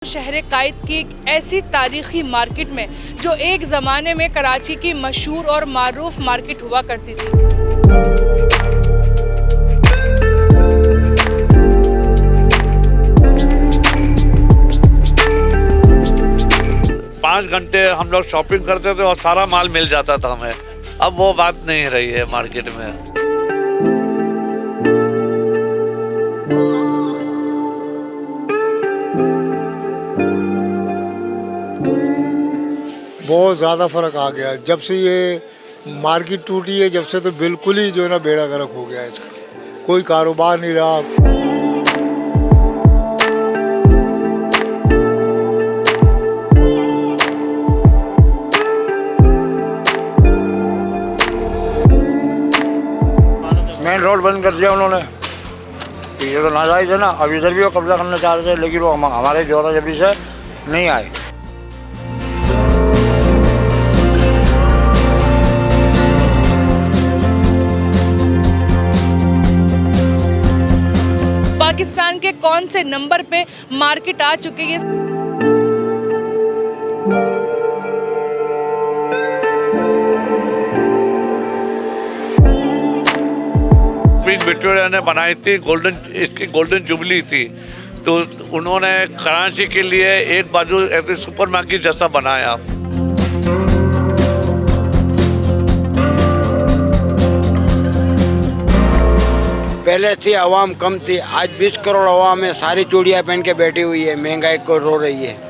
शहर कायद की एक ऐसी तारीखी मार्केट में जो एक ज़माने में कराची की मशहूर और मारूफ मार्केट हुआ करती थी। 5 घंटे हम लोग शॉपिंग करते थे और सारा माल मिल जाता था हमें। अब वो बात नहीं रही है मार्केट में। बहुत ज़्यादा फ़र्क आ गया है। जब से ये मार्केट टूटी है, जब से तो बिल्कुल ही जो है ना बेड़ा गर्क हो गया है इसका। कोई कारोबार नहीं रहा। मेन रोड बंद कर दिया उन्होंने। ये तो नाजायज़ है ना। अब इधर भी वो कब्जा करना चाह रहे थे, लेकिन वो हमारे जोरा जबरी से नहीं आए। पाकिस्तान के कौन से नंबर पे मार्केट आ चुकी है? क्वीन विक्टोरिया ने बनाई थी, इसकी गोल्डन जुबली थी, तो उन्होंने कराची के लिए एक बाजू ऐसे सुपरमार्केट जैसा बनाया। पहले थी आवाम कम थी, आज 20 करोड़ आवाम है, सारी चूड़ियाँ पहन के बैठी हुई है, महंगाई को रो रही है।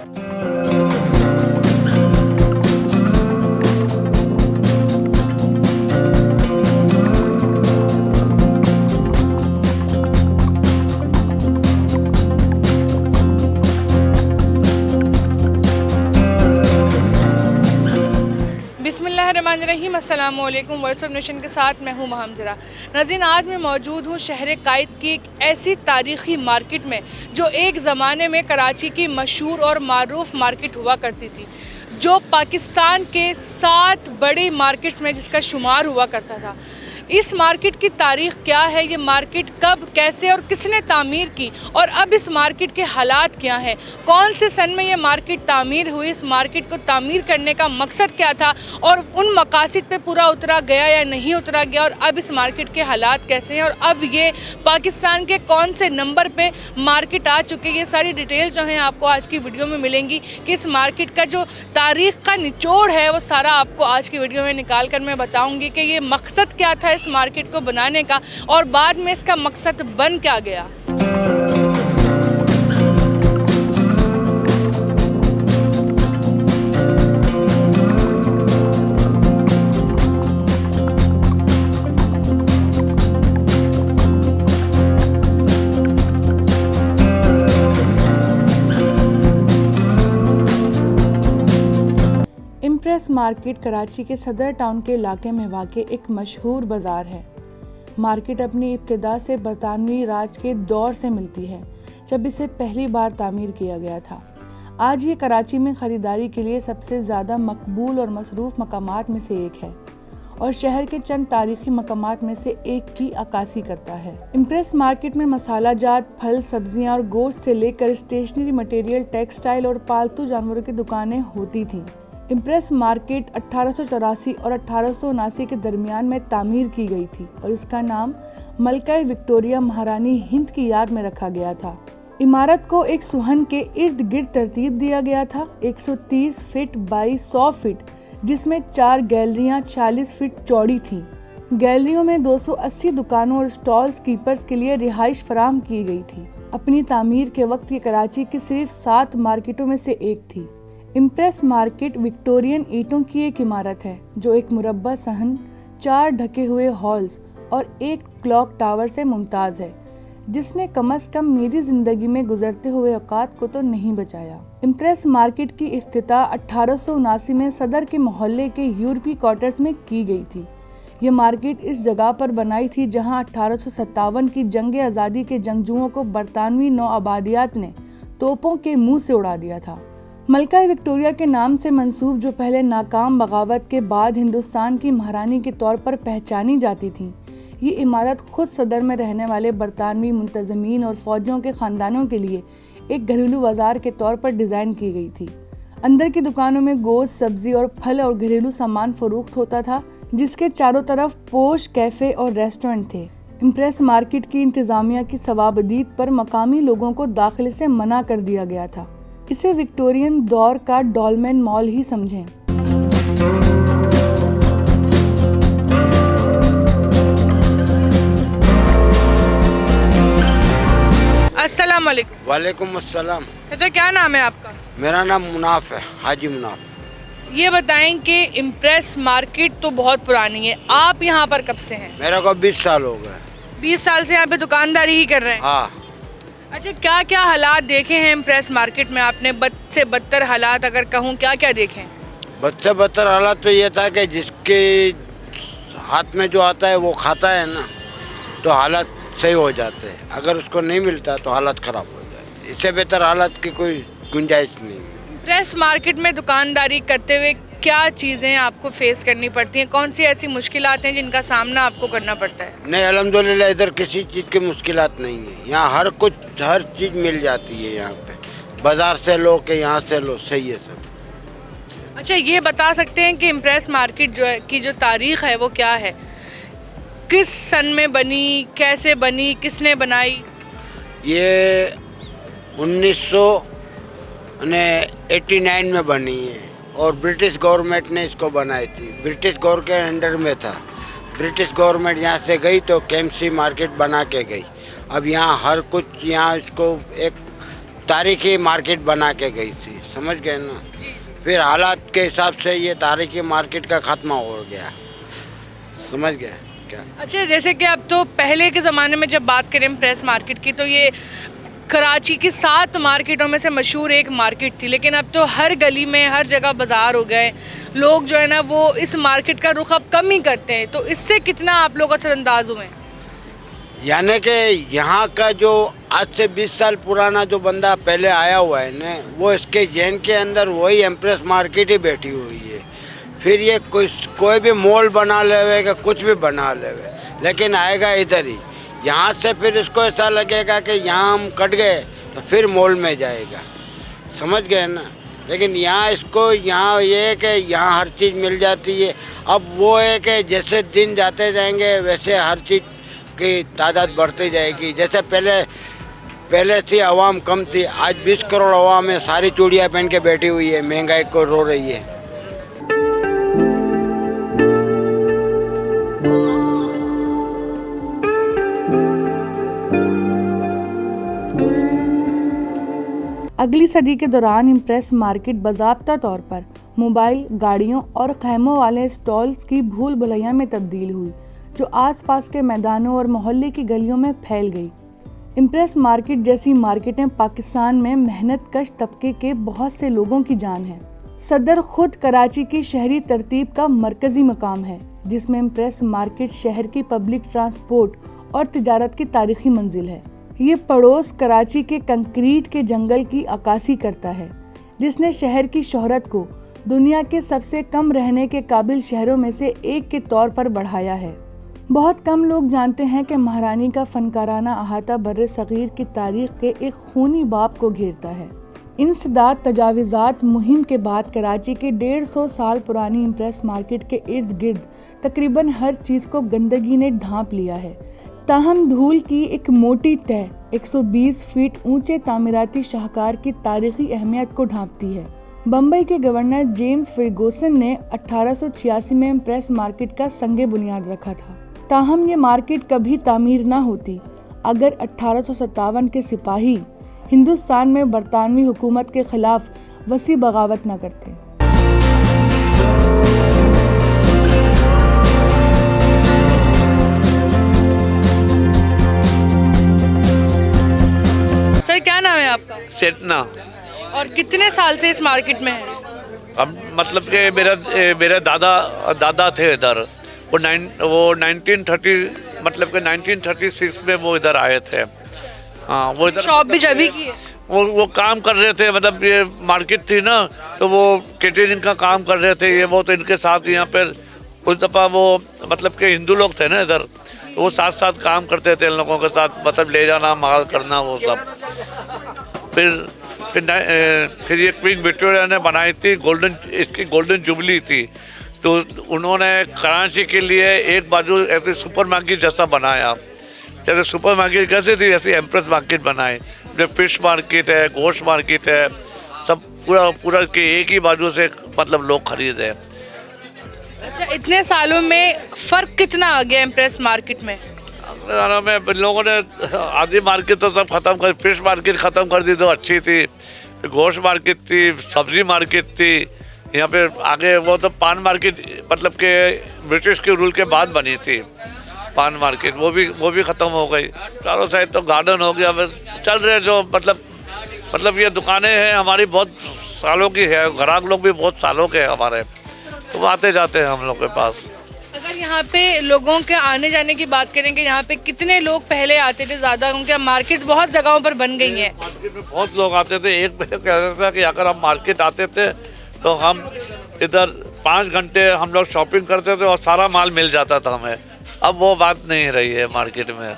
बिस्मिल्लाहिर्रहमानिर्रहीम, अस्सलामु अलैकुम। वॉइस ऑफ नेशन के साथ मैं हूँ महमजरा। नाज़रीन, आज मैं मौजूद हूँ शहर कायद की एक ऐसी तारीखी मार्केट में जो एक ज़माने में कराची की मशहूर और मारूफ मार्केट हुआ करती थी, जो पाकिस्तान के 7 बड़ी मार्केट्स में जिसका शुमार हुआ करता था। इस मार्केट की तारीख़ क्या है, ये मार्केट कब, कैसे और किसने तामीर की, और अब इस मार्केट के हालात क्या हैं, कौन से सन में ये मार्केट तामीर हुई, इस मार्केट को तामीर करने का मकसद क्या था और उन मकासद पे पूरा उतरा गया या नहीं उतरा गया, और अब इस मार्केट के हालात कैसे हैं, और अब ये पाकिस्तान के कौन से नंबर पे मार्केट आ चुके हैं, ये सारी डिटेल्स जो हैं आपको आज की वीडियो में मिलेंगी कि इस मार्केट का जो तारीख़ का निचोड़ है वो सारा आपको आज की वीडियो में निकाल कर मैं बताऊँगी कि ये मकसद क्या था इस मार्केट को बनाने का और बाद में इसका मकसद बन क्या गया। इम्प्रेस मार्केट कराची के सदर टाउन के इलाके में वाक़े एक मशहूर बाज़ार है। मार्केट अपनी इब्तिदा से बरतानवी राज के दौर से मिलती है, जब इसे पहली बार तामीर किया गया था। आज ये कराची में ख़रीदारी के लिए सबसे ज़्यादा मकबूल और मसरूफ़ मकामात में से एक है और शहर के चंद तारीख़ी मकामात में से एक की अक्कासी करता है। इम्प्रेस मार्केट में मसाला जात, फल, सब्जियाँ और गोश्त से लेकर स्टेशनरी मटेरियल, टेक्सटाइल और पालतू जानवरों की दुकानें होती थीं। इम्प्रेस मार्केट 1884 और 1879 के दरमियान में तामीर की गई थी और इसका नाम मलका विक्टोरिया महारानी हिंद की याद में रखा गया था। इमारत को एक सुहन के इर्द गिर्द तरतीब दिया गया था, 130 फीट बाई 100 फीट, जिसमें 4 गैलरियां 40 फीट चौड़ी थीं। गैलरियों में 280 दुकानों और स्टॉल्स कीपर्स के लिए रिहाइश फराम की गई थी। अपनी तामीर के वक्त ये कराची की सिर्फ 7 मार्केटों में से एक थी। इम्प्रेस मार्केट विक्टोरियन ईंटों की एक इमारत है जो एक मुरब्बा सहन, 4 ढके हुए हॉल्स और एक क्लॉक टावर से मुमताज़ है, जिसने कम से कम मेरी ज़िंदगी में गुजरते हुए औकात को तो नहीं बचाया। इम्प्रेस मार्केट की इफ्तिताह 1879 में सदर के मोहल्ले के यूरोपी क्वार्टर्स में की गई थी। ये मार्केट इस जगह पर बनाई थी जहां 1857 की जंग आज़ादी के जंगजुओं को बरतानवी नौआबादियात ने तोपों के मुँह से उड़ा दिया था। मलका विक्टोरिया के नाम से मंसूब, जो पहले नाकाम बगावत के बाद हिंदुस्तान की महारानी के तौर पर पहचानी जाती थी, ये इमारत खुद सदर में रहने वाले बरतानवी मुंतज़मीन और फ़ौजियों के ख़ानदानों के लिए एक घरेलू बाजार के तौर पर डिज़ाइन की गई थी। अंदर की दुकानों में गोश्त, सब्जी और फल और घरेलू सामान फरोख्त होता था, जिसके चारों तरफ पोश, कैफ़े और रेस्टोरेंट थे। इम्प्रेस मार्केट की इंतज़ामिया की सवाबदीद पर मकामी लोगों को दाखिले से मना कर दिया गया था। इसे विक्टोरियन दौर का डॉलमेन मॉल ही समझें। अस्सलाम वालेकुम। वालेकुम अस्सलाम। अच्छा, क्या नाम है आपका? मेरा नाम मुनाफ है, हाजी मुनाफ। ये बताएं कि इम्प्रेस मार्केट तो बहुत पुरानी है, आप यहाँ पर कब से हैं? मेरे को 20 साल हो गए। 20 साल से यहाँ पे दुकानदारी ही कर रहे हैं? हाँ। अच्छा, क्या क्या हालात देखे हैं इम्प्रेस मार्केट में आपने? बद से बदतर हालात अगर कहूँ, क्या क्या देखे? बद से बदतर हालात तो ये था कि जिसके हाथ में जो आता है वो खाता है ना, तो हालात सही हो जाते हैं। अगर उसको नहीं मिलता तो हालत ख़राब हो जाती है। इससे बेहतर हालत की कोई गुंजाइश नहीं है। इम्प्रेस मार्केट में दुकानदारी करते हुए क्या चीज़ें आपको फेस करनी पड़ती हैं? कौन सी ऐसी मुश्किलात हैं जिनका सामना आपको करना पड़ता है? नहीं, अल्हम्दुलिल्लाह इधर किसी चीज़ की मुश्किलात नहीं है। यहाँ हर चीज़ मिल जाती है। यहाँ पे बाज़ार से लो के यहाँ से लो, सही है सब। अच्छा, ये बता सकते हैं कि इम्प्रेस मार्केट जो है की जो तारीख़ है वो क्या है? किस सन में बनी, कैसे बनी, किसने बनाई? ये 1989 में बनी है और ब्रिटिश गवर्नमेंट ने इसको बनाई थी। ब्रिटिश गवर्नमेंट के अंडर में था। ब्रिटिश गवर्नमेंट यहाँ से गई तो केम्सी मार्केट बना के गई। अब यहाँ हर कुछ, यहाँ इसको एक तारीखी मार्केट बना के गई थी, समझ गए ना। फिर हालात के हिसाब से ये तारीखी मार्केट का खात्मा हो गया, समझ गए क्या? अच्छा, जैसे कि अब तो पहले के ज़माने में जब बात करें प्रेस मार्केट की, तो ये कराची की 7 मार्केटों में से मशहूर एक मार्केट थी, लेकिन अब तो हर गली में, हर जगह बाज़ार हो गए। लोग जो है ना वो इस मार्केट का रुख अब कम ही करते हैं। तो इससे कितना आप लोग असरअंदाज हुए? यानी कि यहाँ का जो आज से 20 साल पुराना जो बंदा पहले आया हुआ है ना, वो इसके जहन के अंदर वही इम्प्रेस मार्केट ही बैठी हुई है। फिर ये कोई भी मॉल बना लेगा, कुछ भी बना लेवे, लेकिन आएगा इधर ही। यहाँ से फिर इसको ऐसा लगेगा कि यहाँ हम कट गए तो फिर मॉल में जाएगा, समझ गए ना। लेकिन यहाँ इसको, यहाँ ये है कि यहाँ हर चीज़ मिल जाती है। अब वो है कि जैसे दिन जाते जाएंगे वैसे हर चीज़ की तादाद बढ़ती जाएगी। जैसे पहले थी आवाम कम थी, आज 20 करोड़ आवाम है, सारी चूड़ियाँ पहन के बैठी हुई है, महंगाई को रो रही है। अगली सदी के दौरान इम्प्रेस मार्केट बाज़ाब्ता तौर पर मोबाइल, गाड़ियों और खैमों वाले स्टॉल्स की भूल भुलैया में तब्दील हुई, जो आसपास के मैदानों और मोहल्ले की गलियों में फैल गई। इम्प्रेस मार्केट जैसी मार्केटें पाकिस्तान में मेहनत कश तबके के बहुत से लोगों की जान है। सदर खुद कराची की शहरी तरतीब का मरकजी मकाम है, जिसमें इम्प्रेस मार्केट शहर की पब्लिक ट्रांसपोर्ट और तिजारत की तारीखी मंजिल है। ये पड़ोस कराची के कंक्रीट के जंगल की अक्कासी करता है, जिसने शहर की शोहरत को दुनिया के सबसे कम रहने के काबिल शहरों में से एक के तौर पर बढ़ाया है। बहुत कम लोग जानते हैं कि महारानी का फनकाराना अहाता बर्रे सगीर की तारीख के एक खूनी बाब को घेरता है। इंसदाद तजावीज़ात मुहिम के बाद कराची के 150 साल पुरानी इम्प्रेस मार्केट के इर्द गिर्द तकरीबन हर चीज़ को गंदगी ने ढांप लिया है। ताहम धूल की एक मोटी तह 120 फीट ऊंचे तामीराती शाहकार की तारीखी अहमियत को ढांपती है। बम्बई के गवर्नर जेम्स फर्गुसन ने 1886 में इम्प्रेस मार्केट का संगे बुनियाद रखा था। ताहम ये मार्केट कभी तामीर न होती अगर 1857 के सिपाही हिंदुस्तान में बरतानवी हुकूमत के खिलाफ वसी बगावत न करते। सर, क्या नाम है आपका? चेतना। और कितने साल से इस मार्केट में है? अब मतलब कि मेरे दादा थे इधर। वो 1930 मतलब कि 1936 में वो इधर आए थे। हाँ, वो इधर शॉप भी जब ही की है? वो काम कर रहे थे, मतलब ये मार्केट थी ना, तो वो केटरिंग का काम कर रहे थे। ये वो तो इनके साथ यहाँ पर उस दफ़ा वो मतलब कि हिंदू लोग थे ना इधर, तो वो साथ साथ काम करते थे इन लोगों के साथ, मतलब ले जाना, माल करना, वो सब। फिर ये क्वीन विक्टोरिया ने बनाई थी, इसकी गोल्डन जुबली थी, तो उन्होंने कराची के लिए एक बाजू ऐसे सुपर मार्केट जैसा बनाया। जैसे सुपर मार्केट कैसे थी ऐसी एम्प्रेस मार्केट बनाए, जो फिश मार्केट है, गोश्त मार्केट है, सब पूरा के एक ही बाजू से मतलब लोग खरीदे। अच्छा, इतने सालों में फ़र्क कितना आ गया एम्प्रेस मार्केट में? में लोगों ने आधी मार्केट तो सब खत्म कर, फिश मार्केट ख़त्म कर दी तो अच्छी थी, गोश्त मार्केट थी, सब्जी मार्केट थी, यहाँ पे आगे वो तो पान मार्केट मतलब के ब्रिटिश के रूल के बाद बनी थी पान मार्केट, वो भी ख़त्म हो गई। चारों साइड तो गार्डन हो गया, बस चल रहे जो मतलब ये दुकानें हैं हमारी बहुत सालों की है, ग्राहक लोग भी बहुत सालों के हैं हमारे, तो आते जाते हैं हम लोग के पास। अगर यहाँ पे लोगों के आने जाने की बात करें कि यहाँ पे कितने लोग पहले आते थे ज़्यादा, क्योंकि मार्केट्स बहुत जगहों पर बन गई हैं। मार्केट में बहुत लोग आते थे। एक पहले कहता था कि अगर हम मार्केट आते थे तो हम इधर 5 घंटे हम लोग शॉपिंग करते थे और सारा माल मिल जाता था हमें। अब वो बात नहीं रही है मार्केट में,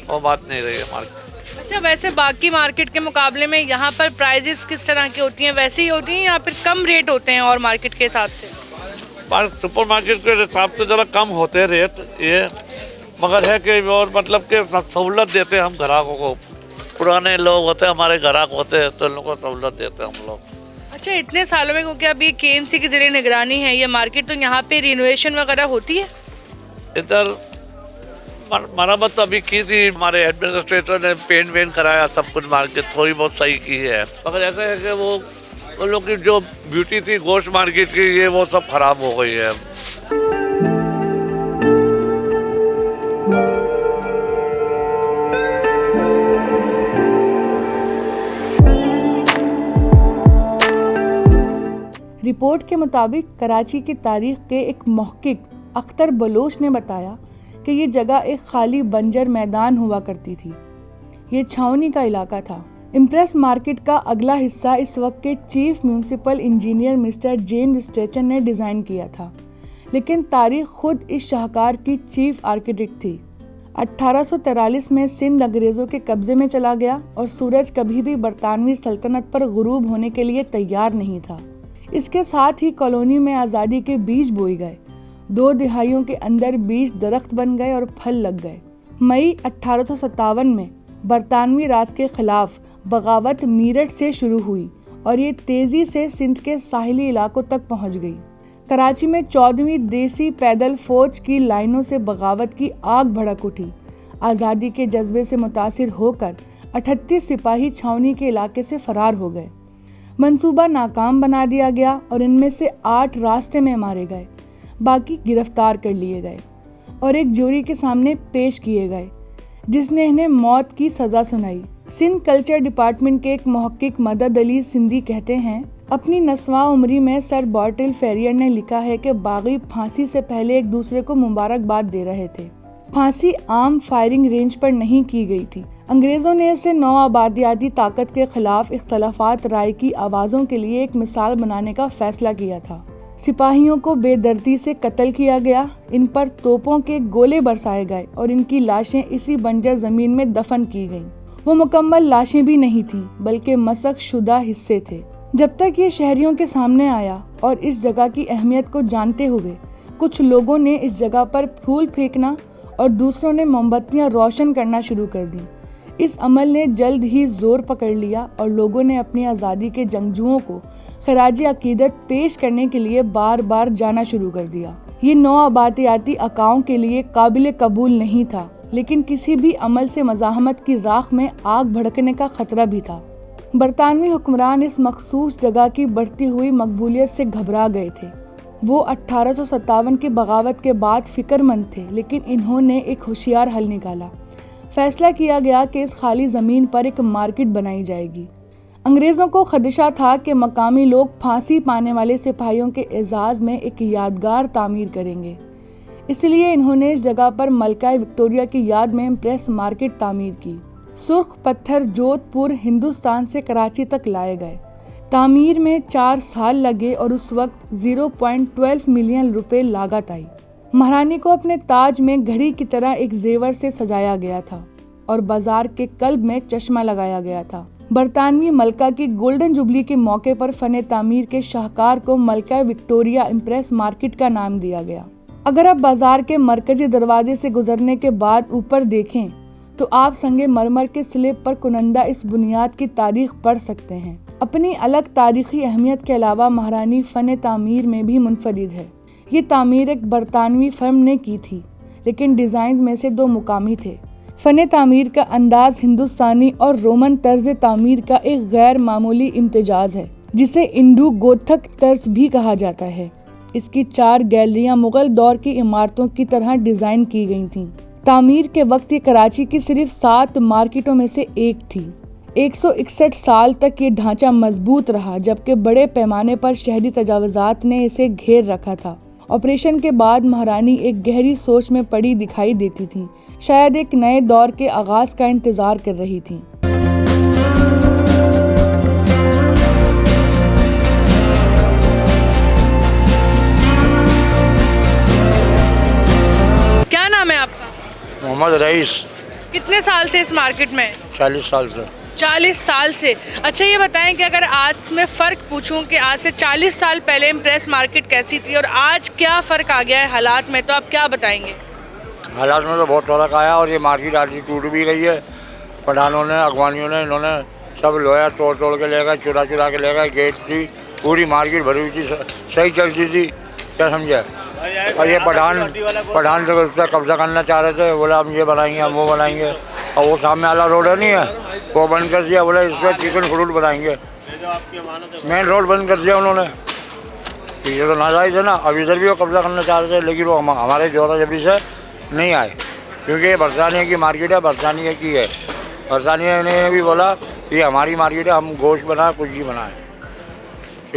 वो बात नहीं रही है मार्केट। अच्छा, वैसे बाकी मार्केट के मुकाबले में यहाँ पर प्राइजेस किस तरह की होती हैं? वैसे ही होती हैं या फिर कम रेट होते हैं और मार्केट के हिसाब से? सुपर मार्केट के हिसाब से ज़रा कम होते हैं रेट ये, मगर है कि और मतलब कि सहूलत देते हैं हम ग्राहकों को। पुराने लोग होते हैं हमारे ग्राहक होते हैं तो इन लोगों को सहूलत देते हैं हम लोग। अच्छा, इतने सालों में, क्योंकि अभी KMC की ज़रिए निगरानी है ये मार्केट, तो यहाँ पे रिनोवेशन वगैरह होती है? इधर मरम्मत तो अभी की थी, हमारे एडमिनिस्ट्रेटर ने पेंट वेंट कराया, सब कुछ मार्केट थोड़ी बहुत सही की है, मगर ऐसा है कि वो लोग की जो ब्यूटी थी गोश्त मार्केट की, ये वो सब खराब हो गई है। रिपोर्ट के मुताबिक कराची की तारीख के एक मुहक्किक अख्तर बलोच ने बताया कि ये जगह एक खाली बंजर मैदान हुआ करती थी। ये छावनी का इलाका था। इम्प्रेस मार्केट का अगला हिस्सा इस वक्त के chief municipal engineer mister James stretcher ने डिज़ाइन किया था, लेकिन तारीख खुद इस शाहकार की चीफ आर्किटेक्ट थी। 1843 में सिंध अंग्रेज़ों के कब्ज़े में चला गया और सूरज कभी भी बरतानवी सल्तनत पर गुरूब होने के लिए तैयार नहीं था। इसके साथ ही कॉलोनी में आज़ादी के बीज बोए गए। 2 दिहाइयों के अंदर बीज दरख्त बन गए और फल लग गए। मई 1857 में बरतानवी राज के खिलाफ बगावत मीरठ से शुरू हुई और ये तेज़ी से सिंध के साहिली इलाकों तक पहुंच गई। कराची में 14वीं देसी पैदल फौज की लाइनों से बगावत की आग भड़क उठी। आज़ादी के जज्बे से मुतासिर होकर 38 सिपाही छावनी के इलाके से फरार हो गए। मंसूबा नाकाम बना दिया गया और इनमें से 8 रास्ते में मारे गए, बाकी गिरफ्तार कर लिए गए और एक ज्यूरी के सामने पेश किए गए, जिसने इन्हें मौत की सज़ा सुनाई। सिंध कल्चर डिपार्टमेंट के एक मुहक्किक मदद अली सिंधी कहते हैं, अपनी नस्वां उम्री में सर बॉर्टिल फेरियर ने लिखा है कि बागी फांसी से पहले एक दूसरे को मुबारकबाद दे रहे थे। फांसी आम फायरिंग रेंज पर नहीं की गई थी। अंग्रेज़ों ने इसे नौ आबादियाती ताकत के खिलाफ इख्तलाफात राय की आवाज़ों के लिए एक मिसाल बनाने का फैसला किया था। सिपाहियों को बेदर्दी से कत्ल किया गया, इन पर तोपों के गोले बरसाए गए और इनकी लाशें इसी बंजर ज़मीन में दफन की गईं। वो मुकम्मल लाशें भी नहीं थीं, बल्कि मसक शुदा हिस्से थे। जब तक ये शहरियों के सामने आया और इस जगह की अहमियत को जानते हुए कुछ लोगों ने इस जगह पर फूल फेंकना और दूसरों ने मोमबत्तियां रोशन करना शुरू कर दी। इस अमल ने जल्द ही जोर पकड़ लिया और लोगों ने अपनी आज़ादी के जंगजुओं को खराज अकीदत पेश करने के लिए बार बार जाना शुरू कर दिया। ये नौ आबादियाती अकाओं के लिए काबिल कबूल नहीं था, लेकिन किसी भी अमल से मज़ाहमत की राख में आग भड़कने का खतरा भी था। बरतानवी हुक्मरान इस मखसूस जगह की बढ़ती हुई मकबूलियत से घबरा गए थे। वो 1857 की बगावत के बाद फिक्रमंद थे, लेकिन इन्होंने एक होशियार हल निकाला। फैसला किया गया कि इस खाली ज़मीन पर एक मार्केट बनाई जाएगी। अंग्रेज़ों को खदशा था कि मकामी लोग फांसी पाने वाले सिपाहियों के एजाज़ में एक यादगार तामीर करेंगे, इसलिए इन्होंने इस जगह पर मलका विक्टोरिया की याद में इम्प्रेस मार्केट तामीर की। सुर्ख पत्थर जोधपुर हिंदुस्तान से कराची तक लाए गए। तामीर में 4 साल लगे और उस वक्त 0.12 मिलियन रुपए लागत आई। महारानी को अपने ताज में घड़ी की तरह एक जेवर से सजाया गया था और बाजार के कल्ब में चश्मा लगाया गया था। बरतानवी मलका की गोल्डन जुबली के मौके पर फन तामीर के शाहकार को मलका विक्टोरिया इम्प्रेस मार्केट का नाम दिया गया। अगर आप बाजार के मरकजी दरवाजे से गुजरने के बाद ऊपर देखें तो आप संगे मरमर के स्लैब पर कुनंदा इस बुनियाद की तारीख पढ़ सकते हैं। अपनी अलग तारीखी अहमियत के अलावा महारानी फन तामीर में भी मुनफरिद है। ये तामीर एक बरतानवी फर्म ने की थी, लेकिन डिज़ाइन में से 2 मुकामी थे। फन तामीर का अंदाज हिंदुस्तानी और रोमन तर्ज तामीर का एक गैर मामूली इम्तिजाज है, जिसे इंडो गोथक तर्ज भी कहा जाता है। इसकी 4 गैलरियां मुगल दौर की इमारतों की तरह डिजाइन की गई थीं। तामीर के वक्त ये कराची की सिर्फ 7 मार्केटों में से एक थी। 161 साल तक ये ढांचा मजबूत रहा, जबकि बड़े पैमाने पर शहरी तजावुज़ात ने इसे घेर रखा था। ऑपरेशन के बाद महारानी एक गहरी सोच में पड़ी दिखाई देती थी, शायद एक नए दौर के आगाज का इंतजार कर रही थी। क्या नाम है आपका? मोहम्मद रईस। कितने साल से इस मार्केट में? 40 साल से। 40 साल से। अच्छा, ये बताएं कि अगर आज में फ़र्क पूछूं कि आज से 40 साल पहले इम्प्रेस मार्केट कैसी थी और आज क्या फ़र्क आ गया है हालात में, तो आप क्या बताएंगे? हालात में तो बहुत फ़र्क आया और ये मार्केट आज टूट भी गई है। पठानों ने, अगवानियों ने, इन्होंने सब लोहा तोड़ के ले गए, चुरा के ले गए। गेट थी, पूरी मार्केट भरी हुई थी, सही चलती थी, क्या समझे। और ये पठान से उस पर कब्जा करना चाह रहे थे, बोला हम ये बनाएंगे, हम वो बनाएंगे। और वो सामने वाला रोड है नहीं है, वो बंद कर दिया, बोला इस पर चिकन फ्रूट बनाएंगे। मेन रोड बंद कर दिया उन्होंने। ये तो नाजायज़ है ना। अब इधर भी वो कब्जा करना चाह रहे थे, लेकिन वो हमारे जोरा जबरी से नहीं आए, क्योंकि ये बरतानिया की मार्केट है, बरतानिया की है। बरतानिया ने भी बोला ये हमारी मार्केट है, हम गोश्त बनाए, कुछ भी बनाए।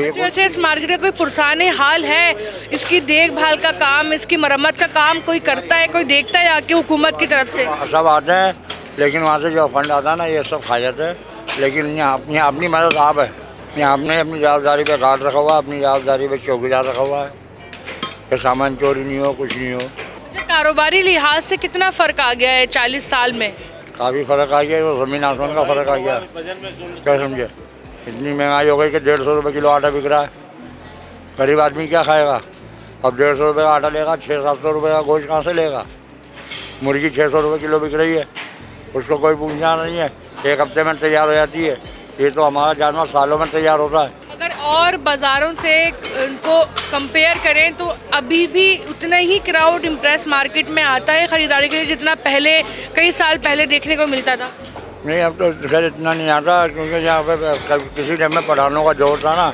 अच्छा, इस मार्केट का कोई पुरसाने हाल है? इसकी देखभाल का काम, इसकी मरम्मत का काम कोई करता है, कोई देखता है आके हुकूमत की तरफ से? सब आते हैं, लेकिन वहाँ से जो फंड आता है ना, ये सब खा जाते हैं। लेकिन यहाँ अपनी मदद आप है, यहाँ आपने अपनी जवाबदारी पे गार्ड रखा हुआ है, अपनी जवाबदारी पे चौकीदार रखा हुआ है कि सामान चोरी नहीं हो, कुछ नहीं हो। अच्छा, कारोबारी लिहाज से कितना फ़र्क आ गया है 40 साल में? काफ़ी फ़र्क आ गया, वो ज़मीन आसमान का फ़र्क आ गया। क्या समझे, इतनी महंगाई हो गई कि 150 रुपये किलो आटा बिक रहा है। गरीब आदमी क्या खाएगा? अब 150 रुपये का आटा लेगा, 600-700 रुपये का गोश्त कहाँ से लेगा? मुर्गी 600 रुपये किलो बिक रही है, उसको कोई पूछना नहीं है, 1 हफ्ते में तैयार हो जाती है। ये तो हमारा जानवर सालों में तैयार होता है। अगर और बाज़ारों से इनको कंपेयर करें तो अभी भी उतना ही क्राउड इम्प्रेस मार्केट में आता है ख़रीदारी के लिए जितना पहले कई साल पहले देखने को मिलता था? नहीं, अब तो खैर इतना नहीं आता, क्योंकि यहाँ पे किसी टाइम में पठानों का जोर था ना,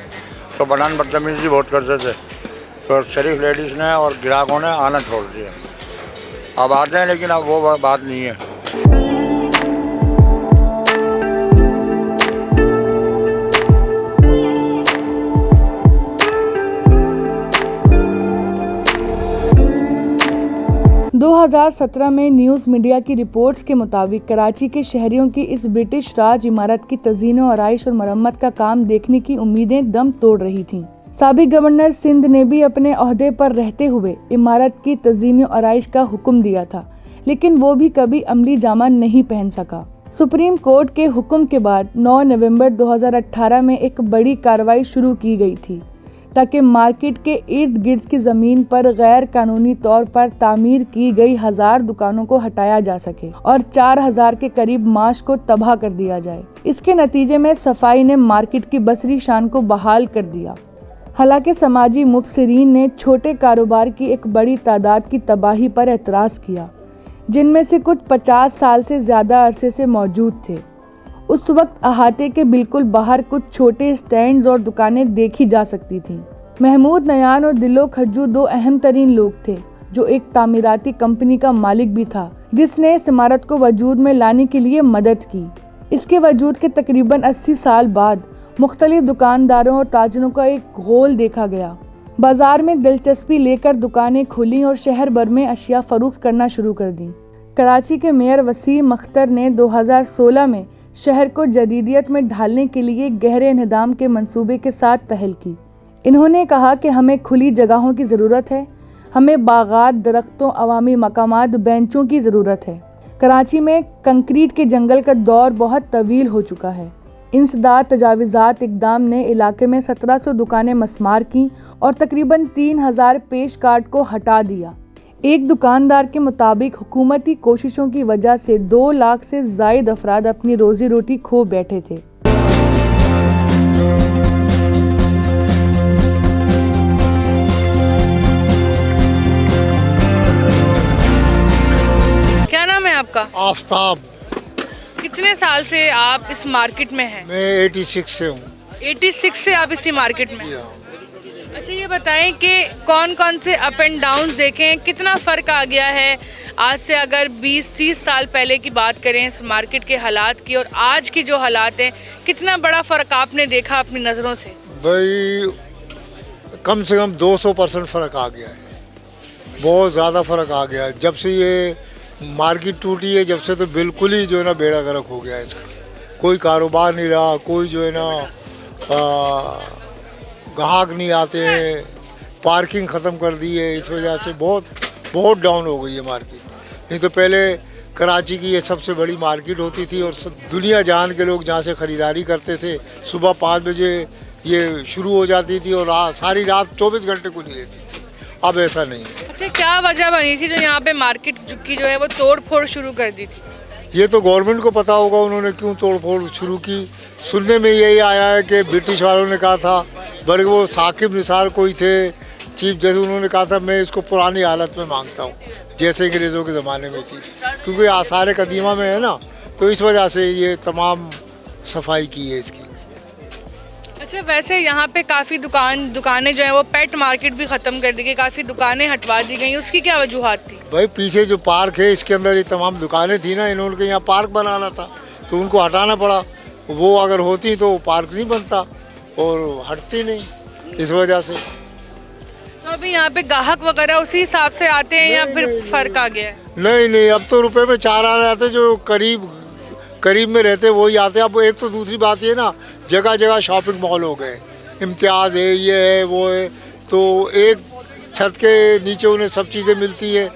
तो पठान बदतमीजी बहुत करते थे, तो शरीफ लेडीज़ ने और ग्राहकों ने आना छोड़ दिया। अब आते हैं, लेकिन अब वो बात नहीं है। – 2017 में न्यूज़ मीडिया की रिपोर्ट्स के मुताबिक कराची के शहरियों की इस ब्रिटिश राज इमारत की तज़ीनो आराइश और मरम्मत का काम देखने की उम्मीदें दम तोड़ रही थीं। साबिक गवर्नर सिंध ने भी अपने ओहदे पर रहते हुए इमारत की तज़ीनो आराइश का हुक्म दिया था, लेकिन वो भी कभी अमली जामा नहीं पहन सका। सुप्रीम कोर्ट के हुक्म के बाद 9 नवंबर 2018 में एक बड़ी कार्रवाई शुरू की गई थी ताकि मार्केट के इर्द गिर्द की ज़मीन पर गैर कानूनी तौर पर तामीर की गई 1000 दुकानों को हटाया जा सके और 4000 के करीब माश को तबाह कर दिया जाए। इसके नतीजे में सफाई ने मार्केट की बसरी शान को बहाल कर दिया। हालांकि समाजी मुबसरीन ने छोटे कारोबार की एक बड़ी तादाद की तबाही पर एतराज़ किया, जिनमें से कुछ 50 साल से ज़्यादा अरसे से मौजूद थे। उस वक्त अहाते के बिल्कुल बाहर कुछ छोटे स्टैंड्स और दुकानें देखी जा सकती थीं। महमूद नयान और दिलो खज्जू 2 अहम तरीन लोग थे, जो एक तामीराती कंपनी का मालिक भी था, जिसने इस इमारत को वजूद में लाने के लिए मदद की। इसके वजूद के तकरीबन 80 साल बाद मुख्तलिफ दुकानदारों और ताजरों का एक गोल देखा गया। बाजार में दिलचस्पी लेकर दुकानें खुली और शहर भर में अशिया फरोख्त करना शुरू कर दी। कराची के मेयर वसीम अख्तर ने 2016 में शहर को जदीदियत में ढालने के लिए गहरे निज़ाम के मंसूबे के साथ पहल की। इन्होंने कहा कि हमें खुली जगहों की ज़रूरत है, हमें बागात, दरख्तों, अवामी मकामात, बेंचों की ज़रूरत है। कराची में कंक्रीट के जंगल का दौर बहुत तवील हो चुका है। इंसदाद तजावीज़ात इक़दाम ने इलाके में 1700 दुकानें मस्मार की और तकरीबन 3000 पेश कार्ड को हटा दिया। एक दुकानदार के मुताबिक हुकूमती कोशिशों की वजह से 2 लाख से ज़ायद अफराद अपनी रोजी रोटी खो बैठे थे। क्या नाम है आपका? आफ्ताब। कितने साल से आप इस मार्केट में हैं? मैं 86 से हूँ। 86 से आप इसी मार्केट में हैं? अच्छा, ये बताएं कि कौन कौन से अप एंड डाउन देखें, कितना फ़र्क आ गया है आज से, अगर 20-30 साल पहले की बात करें इस मार्केट के हालात की और आज की जो हालात हैं, कितना बड़ा फ़र्क आपने देखा अपनी नज़रों से? भाई कम से कम 200% फ़र्क आ गया है, बहुत ज़्यादा फ़र्क आ गया है। जब से ये मार्केट टूटी है, जब से तो बिल्कुल ही जो है ना बेड़ा गर्क हो गया है इसका। कोई कारोबार नहीं रहा, कोई जो है ना ग्राहक नहीं आते हैं, पार्किंग ख़त्म कर दी है। इस वजह से बहुत डाउन हो गई है मार्केट। नहीं तो पहले कराची की ये सबसे बड़ी मार्केट होती थी और दुनिया जहान के लोग जहाँ से ख़रीदारी करते थे। सुबह 5 बजे ये शुरू हो जाती थी और सारी रात 24 घंटे खुली रहती थी। अब ऐसा नहीं है। अच्छा, क्या वजह बनी थी जो यहाँ पे मार्केट की जो है वो तोड़ फोड़ शुरू कर दी थी? ये तो गवर्नमेंट को पता होगा उन्होंने क्यों तोड़ फोड़ शुरू की। सुनने में यही आया है कि ब्रिटिश वालों ने कहा था, बल्कि वो साकिब निसार कोई थे चीफ जैसे, उन्होंने कहा था मैं इसको पुरानी हालत में मांगता हूँ जैसे अंग्रेज़ों के ज़माने में थी, क्योंकि आसार कदीमा में है ना, तो इस वजह से ये तमाम सफाई की है इसकी। अच्छा, वैसे यहाँ पे काफ़ी दुकानें जो हैं वो पेट मार्केट भी ख़त्म कर दी गई, काफ़ी दुकानें हटवा दी गई, उसकी क्या वजूहात थी? भाई पीछे जो पार्क है इसके अंदर ये तमाम दुकानें थी ना, इन्होंने यहाँ पार्क बनाना था तो उनको हटाना पड़ा। वो अगर होती तो पार्क नहीं बनता और हटती नहीं, इस वजह से। तो अभी यहाँ पे ग्राहक वगैरह उसी हिसाब से आते हैं या फिर फ़र्क आ गया है? नहीं, अब तो रुपए में 4 आ रहे आते, जो करीब में रहते वही आते। अब एक तो दूसरी बात ये ना, जगह जगह शॉपिंग मॉल हो गए, इम्तियाज़ है, ये है वो है, तो एक छत के नीचे उन्हें सब चीज़ें मिलती है।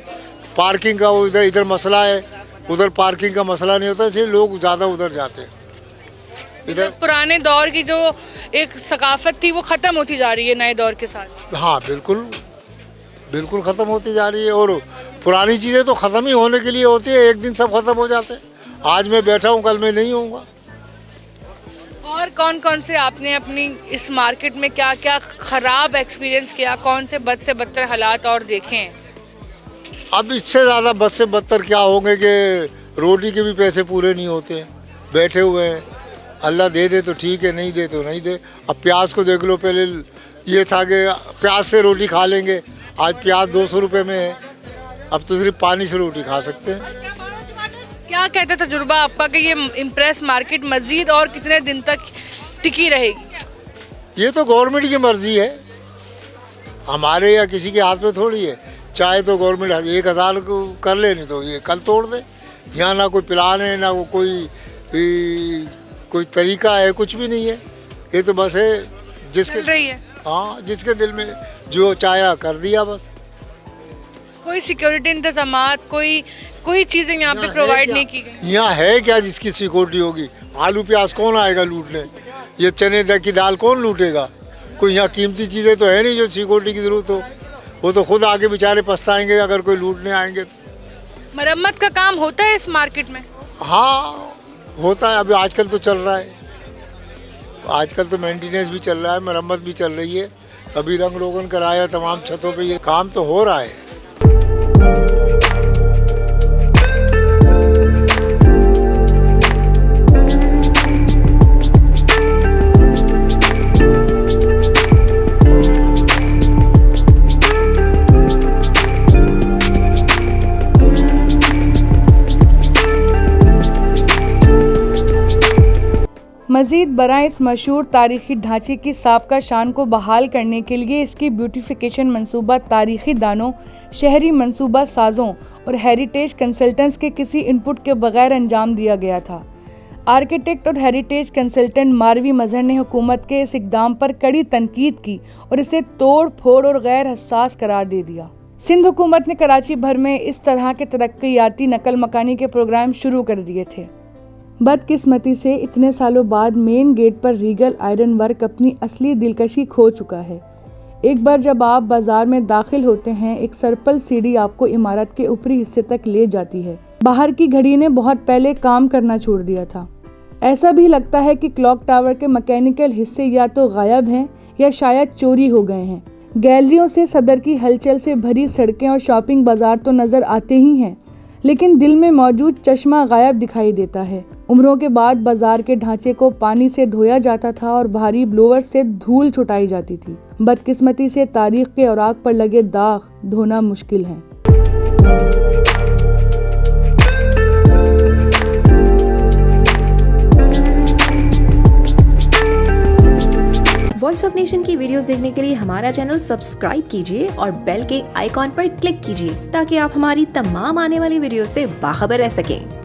पार्किंग का इधर मसला है, उधर पार्किंग का मसला नहीं होता, इसलिए लोग ज़्यादा उधर जाते हैं। इधर पुराने दौर की जो एक सकाफत थी वो ख़त्म होती जा रही है नए दौर के साथ। हाँ, बिल्कुल ख़त्म होती जा रही है। और पुरानी चीज़ें तो ख़त्म ही होने के लिए होती है, एक दिन सब ख़त्म हो जाते हैं। आज मैं बैठा हूँ, कल मैं नहीं होऊंगा। और कौन कौन से आपने अपनी इस मार्केट में क्या क्या ख़राब एक्सपीरियंस किया, कौन से बद से बदतर हालात और देखे हैं? अब इससे ज़्यादा बद से बदतर क्या होंगे कि रोटी के भी पैसे पूरे नहीं होते, बैठे हुए हैं। अल्लाह दे तो ठीक है, नहीं दे तो नहीं दे। अब प्याज को देख लो, पहले ये था कि प्याज से रोटी खा लेंगे, आज प्याज 200 रुपये में है, अब तो सिर्फ पानी से रोटी खा सकते हैं। क्या कहते तजुर्बा आपका कि ये इम्प्रेस मार्केट मज़ीद और कितने दिन तक टिकी रहेगी? ये तो गवर्नमेंट की मर्ज़ी है, हमारे या किसी के हाथ में थोड़ी है। चाहे तो गवर्नमेंट 1000 को कर ले, नहीं तो ये कल तोड़ दे। यहाँ ना कोई प्लान है, ना कोई तरीका है, कुछ भी नहीं है। ये तो बस है जिसके चल रही है। हाँ, जिसके दिल में जो चाहा कर दिया बस। कोई सिक्योरिटी इंतजामात, कोई चीज़ें यहाँ पे प्रोवाइड नहीं की गई। यहाँ है क्या जिसकी सिक्योरिटी होगी? आलू प्याज कौन आएगा लूटने? ये चने की दाल कौन लूटेगा? कोई यहाँ कीमती चीज़ें तो है नहीं जो सिक्योरिटी की ज़रूरत हो। वो तो खुद आगे बेचारे पछताएंगे अगर कोई लूटने आएंगे। मरम्मत का काम होता है इस मार्केट में? हाँ, होता है। अभी आजकल तो चल रहा है, आजकल तो मेंटेनेंस भी चल रहा है, मरम्मत भी चल रही है। अभी रंग रोगन कराया तमाम छतों पे, ये काम तो हो रहा है। मज़ीद बराए इस मशहूर तारीख़ी ढांचे की साबका शान को बहाल करने के लिए इसकी ब्यूटिफिकेशन मंसूबा तारीख़ी दानों, शहरी मंसूबा साज़ों और हेरिटेज कंसल्टेंट्स के किसी इनपुट के बगैर अंजाम दिया गया था। आर्किटेक्ट और हेरिटेज कंसल्टेंट मारवी मजहर ने हुकूमत के इस इक़दाम पर कड़ी तनकीद की और इसे तोड़ फोड़ और गैर हसास करार दे दिया। सिंध हुकूमत ने कराची भर में इस तरह के तरक्याती नकल मकानी के प्रोग्राम शुरू कर दिए थे। बदकिस्मती से इतने सालों बाद मेन गेट पर रीगल आयरन वर्क अपनी असली दिलकशी खो चुका है। एक बार जब आप बाजार में दाखिल होते हैं, एक सर्पल सीढ़ी आपको इमारत के ऊपरी हिस्से तक ले जाती है। बाहर की घड़ी ने बहुत पहले काम करना छोड़ दिया था। ऐसा भी लगता है कि क्लॉक टावर के मैकेनिकल हिस्से या तो गायब हैं या शायद चोरी हो गए हैं। गैलरियों से सदर की हलचल से भरी सड़कें और शॉपिंग बाजार तो नजर आते ही हैं, लेकिन दिल में मौजूद चश्मा गायब दिखाई देता है। उम्रों के बाद बाजार के ढांचे को पानी से धोया जाता था और भारी ब्लोअर से धूल छुटाई जाती थी। बदकिस्मती से तारीख के औराक पर लगे दाग धोना मुश्किल है। वॉइस ऑफ नेशन की वीडियोस देखने के लिए हमारा चैनल सब्सक्राइब कीजिए और बेल के आइकॉन पर क्लिक कीजिए ताकि आप हमारी तमाम आने वाली वीडियो से बाखबर रह सकें।